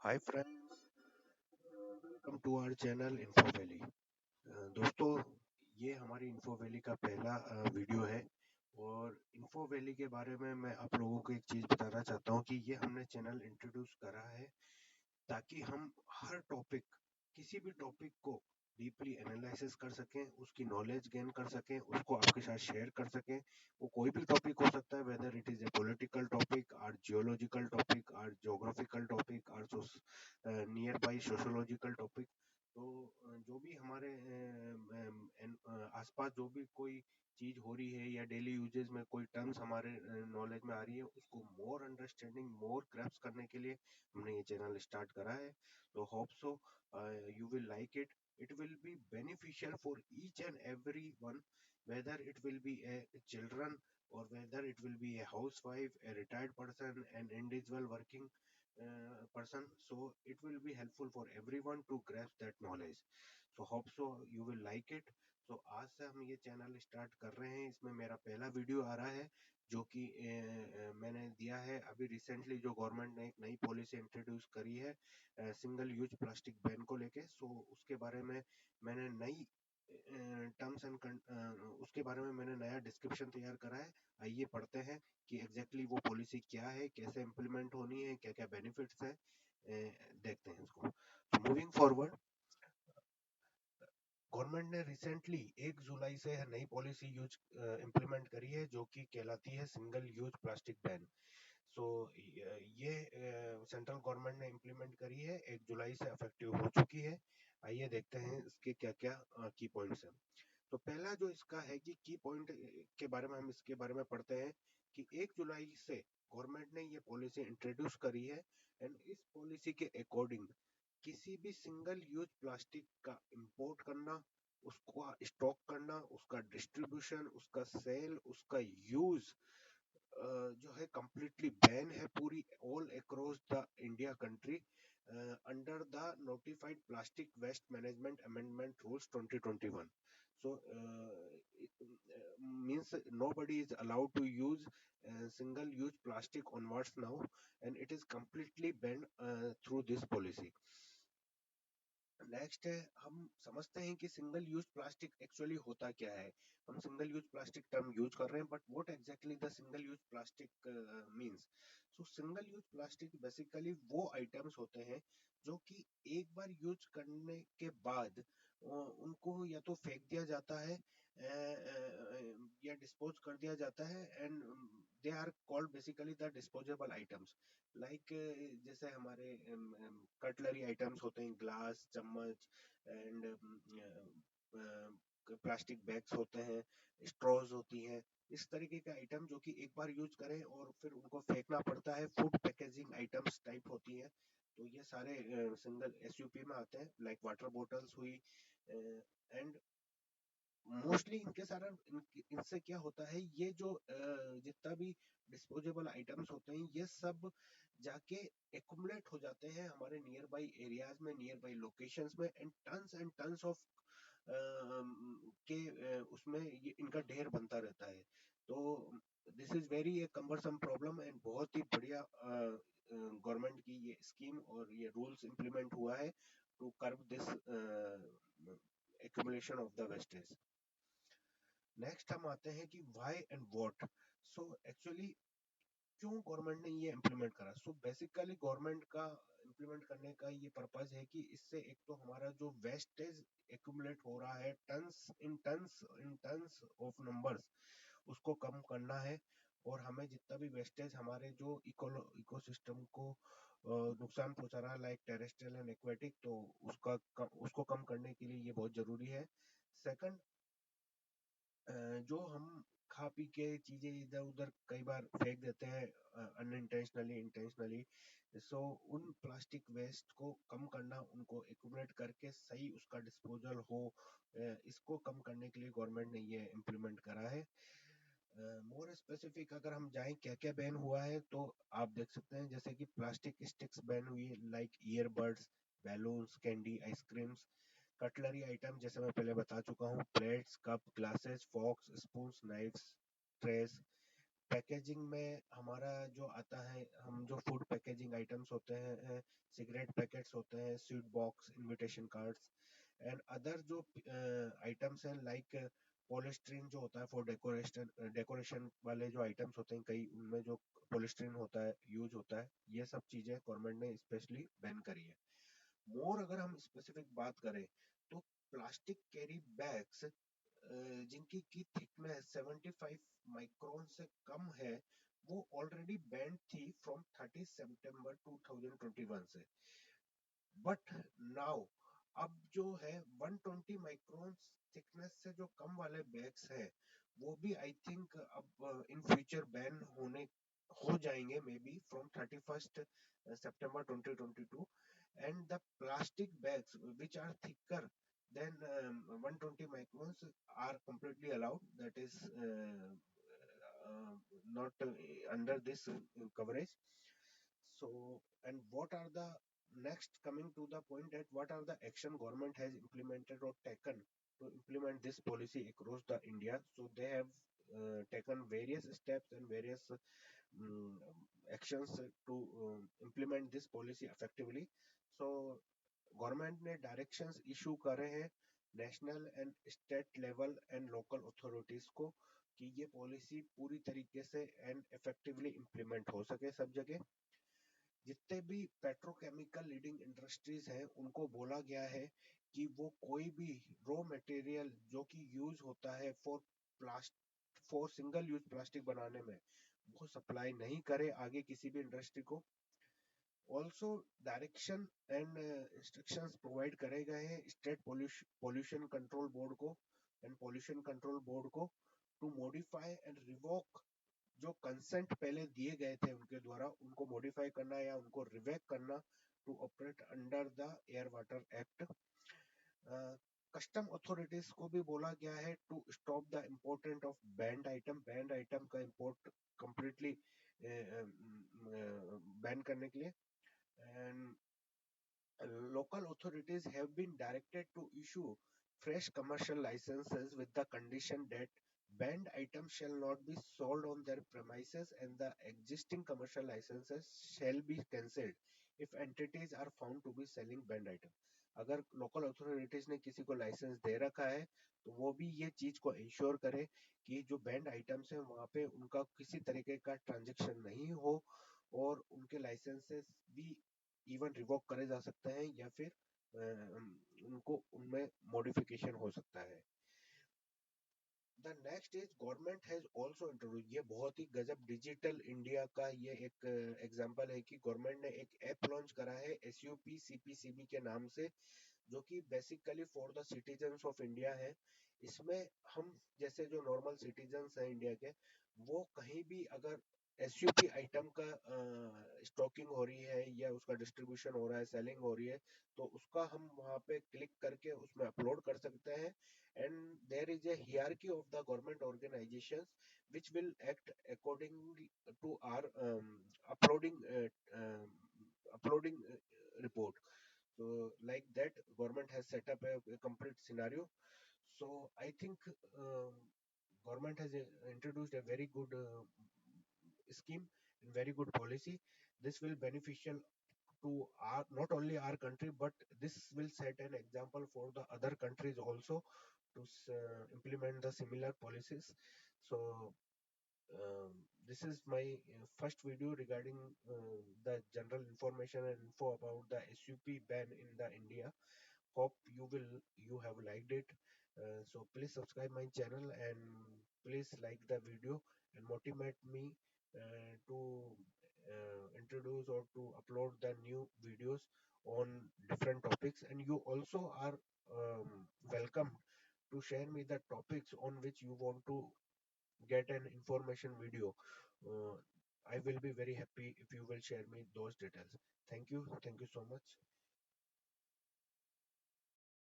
Hi friends, welcome to our channel info valley. दोस्तों, ये हमारी इन्फो वैली का पहला वीडियो है और इन्फो वैली के बारे में मैं आप लोगों को एक चीज़ बताना चाहता हूँ कि ये हमने चैनल इंट्रोड्यूस करा है ताकि हम हर टॉपिक, किसी भी टॉपिक को डीपली एनालिसिस कर सकें, उसकी नॉलेज गेन कर सकें, उसको आपके साथ शेयर कर सकें। वो कोई भी टॉपिक हो सकता है, whether it is a political topic और जियोलॉजिकल टॉपिक और ज्योग्राफिकल टॉपिक और नियर बाई सोशोलॉजिकल टॉपिक। तो जो भी हमारे आसपास जो भी कोई चीज हो रही है या डेली यूजेस में कोई टर्म्स हमारे नॉलेज में आ रही है, उसको मोर अंडरस्टैंडिंग, मोर ग्रैप्स करने के लिए हमने ये चैनल स्टार्ट करा है। तो hope so you will like it. It will be beneficial for each and every one, whether it will be a children or whether it will be a housewife, a retired person, an individual working person. So it will be helpful for everyone to grasp that knowledge. So hope so you will like it. तो आज से हम ये channel start कर रहे हैं। इसमें मेरा पहला वीडियो आ रहा है जो कि मैंने दिया है अभी रिसेंटली। जो गवर्नमेंट ने एक नई पॉलिसी इंट्रोड्यूस करी है सिंगल यूज प्लास्टिक बैन को लेके, सो उसके बारे में मैंने नई टर्म्स एंड उसके बारे में मैंने नया डिस्क्रिप्शन तैयार करा है। आइए पढ़ते हैं कि एग्जैक्टली वो पॉलिसी क्या है, कैसे इम्प्लीमेंट होनी है, क्या क्या बेनिफिट्स है। देखते हैं इसको। मूविंग फॉरवर्ड, गवर्नमेंट ने रिसेंटली 1 जुलाई से नई पॉलिसी यूज इम्प्लीमेंट करी है जो कि कहलाती है सिंगल यूज प्लास्टिक बैन। सो ये सेंट्रल गवर्नमेंट ने इम्प्लीमेंट करी है, 1 जुलाई से इफेक्टिव हो चुकी है। आइए देखते हैं इसके क्या क्या की पॉइंट्स हैं। तो पहला जो इसका है कि की पॉइंट के बारे में हम इसके बारे में पढ़ते हैं कि 1 जुलाई से गवर्नमेंट ने ये पॉलिसी इंट्रोड्यूस करी है। एंड इस पॉलिसी के अकॉर्डिंग किसी भी सिंगल यूज प्लास्टिक का इंपोर्ट करना, उसको स्टॉक करना, उसका डिस्ट्रीब्यूशन, उसका सेल, उसका यूज जो है कंप्लीटली बैन है पूरी all across the India country under the notified plastic waste management amendment rules 2021. So it means nobody is allowed to use single use plastic onwards now, and it is completely banned through this policy. Next है, हम समझते हैं कि single use plastic actually होता क्या है। हम single use plastic term use कर रहे हैं, but what exactly the single use plastic means. So single use plastic basically वो आइटम्स होते हैं जो कि एक बार यूज करने के बाद उनको या तो फेंक दिया जाता है या डिस्पोज कर दिया जाता है। And they are called basically the disposable items. Like जैसे हमारे कटलरी आइटम्स होते हैं, ग्लास, चम्मच एंड प्लास्टिक बैग्स होते हैं, स्ट्रॉज होती हैं। इस तरीके के आइटम जो कि एक बार यूज करें और फिर उनको फेंकना पड़ता है, फूड पैकेजिंग आइटम्स टाइप होती है। तो ये सारे सिंगल एसयूपी में आते हैं, लाइक वाटर बोटल्स हुई। एंड मोस्टली इनके सारा इनसे क्या होता है, ये जो जितना भी डिस्पोजेबल आइटम्स होते हैं, ये सब जाके एक्युमुलेट हो जाते हैं हमारे नियर बाई एरियाज में, नियर बाई लोकेशंस में। एंड टन्स ऑफ के उसमें ये इनका ढेर बनता रहता है। तो this is very A cumbersome problem, and बहुत ही बढ़िया गवर्नमेंट की ये स्कीम और ये रूल्स इंप्लीमेंट हुआ है to curb this accumulation of the wastage. Next हम आते हैं कि why and what. So actually क्यों गवर्नमेंट ने ये इम्प्लीमेंट करा। सो बेसिकली गवर्नमेंट का इम्प्लीमेंट करने का ये पर्पज है कि इससे एक तो हमारा जो वेस्टेज एक्यूमुलेट हो रहा है, टन्स ऑफ नंबर्स, उसको कम करना है। और हमें जितना भी वेस्टेज हमारे जो इकोसिस्टम को नुकसान पहुंचा रहा है, लाइक टेरेस्ट्रियल एंड एक्वेटिक, तो उसको कम करने के लिए ये बहुत जरूरी है। सेकंड, जो हम खा पी के चीजें इधर उधर कई बार फेंक देते हैं अनइंटेंशनली, इंटेंशनली। सो उन प्लास्टिक वेस्ट को कम करना, उनको एक्यूमुलेट करके सही उसका डिस्पोजल हो, इसको कम करने के लिए गवर्नमेंट ने ये इम्प्लीमेंट करा है। मोर स्पेसिफिक अगर हम जाएं क्या क्या बैन हुआ है, तो आप देख सकते हैं जैसे कि प्लास्टिक स्टिक्स बैन हुई है, like earbuds, balloons, candy, ice creams. Cutlery item जैसे मैं पहले बता चुका हूँ, plates, cup, glasses, forks, spoons, knives, trays. Packaging में हमारा जो आता है, हम जो फूड पैकेजिंग आइटम्स होते हैं, सिगरेट पैकेट्स होते हैं, sweet box, invitation cards and other जो आइटम्स हैं लाइक पॉलिस्ट्रीन जो होता है फॉर डेकोरेशन, डेकोरेशन वाले जो आइटम्स होते हैं कई, उनमें जो पॉलिस्ट्रीन होता है यूज होता है, ये सब चीजें गवर्नमेंट ने स्पेशली बैन करी है। मोर अगर हम स्पेसिफिक बात करें तो प्लास्टिक कैरी बैग्स जिनकी की थिकनेस 75 माइक्रोन से कम है, वो ऑलरेडी बैंड थी फ्रॉम 30 सितंबर 2021 से। बट नाउ अब जो है 120 माइक्रोन थिकनेस से जो कम वाले बैग्स हैं, वो भी आई थिंक अब इन फ्यूचर बैन होने हो जाएंगे, may be from 31st September 2022, and the plastic bags which are thicker than 120 microns are completely allowed. That is uh, not under this coverage. So, and what are the next, coming to the point that what are the action government has implemented or taken to implement this policy across the India? So they have taken various steps and various um, actions to implement this policy effectively. So government ने directions issue करे हैं national and state level and local authorities को कि ये policy पूरी तरीके से and effectively implement हो सके सब जगह। जितने भी पेट्रोकेमिकल लीडिंग इंडस्ट्रीज हैं उनको बोला गया है कि वो कोई भी रॉ मटेरियल जो कि यूज होता है for plastic, for single use plastic बनाने में, वो सप्लाई नहीं करे आगे किसी भी इंडस्ट्री को। Also direction and instructions provide करे गए हैं स्टेट पोल्यूशन कंट्रोल बोर्ड को एंड पोल्यूशन कंट्रोल बोर्ड को टू मॉडिफाई एंड रिवोक जो कंसेंट पहले दिए गए थे उनके द्वारा, उनको मॉडिफाई करना या उनको रिवेक करना to operate under the air water act. Custom authorities को भी बोला गया है to stop the important of banned item का इंपोर्ट कंप्लीटली बैन करने के लिए। And local authorities have been directed to issue fresh commercial licenses with the condition that banned items shall not be sold on their premises and the existing commercial licenses shall be cancelled if entities are found to be selling banned items. अगर local authorities ने किसी को licence दे रखा है तो वो भी ये चीज को इंश्योर करे कि जो बैंड आइटम्स है वहां पे उनका किसी तरीके का ट्रांजेक्शन नहीं हो, और उनके लाइसेंसेस भी इवन रिवोक करे जा सकते हैं या फिर उनको उनमें मॉडिफिकेशन हो सकता है। The next is government has also introduce, ये बहुत ही गजब डिजिटल इंडिया का ये एक एग्जांपल है कि गवर्नमेंट ने एक ऐप लॉन्च करा है एसयूपी सीपीसीबी के नाम से, जो कि basically for the citizens of India है। इसमें हम जैसे जो नॉर्मल सिटीजन्स हैं इंडिया के, वो कहीं भी अगर एसयूपी आइटम का स्टॉकिंग हो रही है या उसका डिस्ट्रीब्यूशन हो रहा है, सेलिंग हो रही है, तो उसका हम वहाँ पे क्लिक करके उसमें अपलोड कर सकते हैं। And there is a hierarchy of the government organisations which will act according to our uploading uploading report. So like that government has set up a complete scenario. So I think government has introduced a very good scheme and very good policy. This will beneficial to our, not only our country, but this will set an example for the other countries also to implement the similar policies. So this is my first video regarding the general information and info about the SUP ban in the India. Hope you have liked it. So please subscribe my channel and please like the video and motivate me to introduce or to upload the new videos on different topics. And you also are welcome to share me the topics on which you want to get an information video. uh, I will be very happy if you will share me those details. Thank you so much.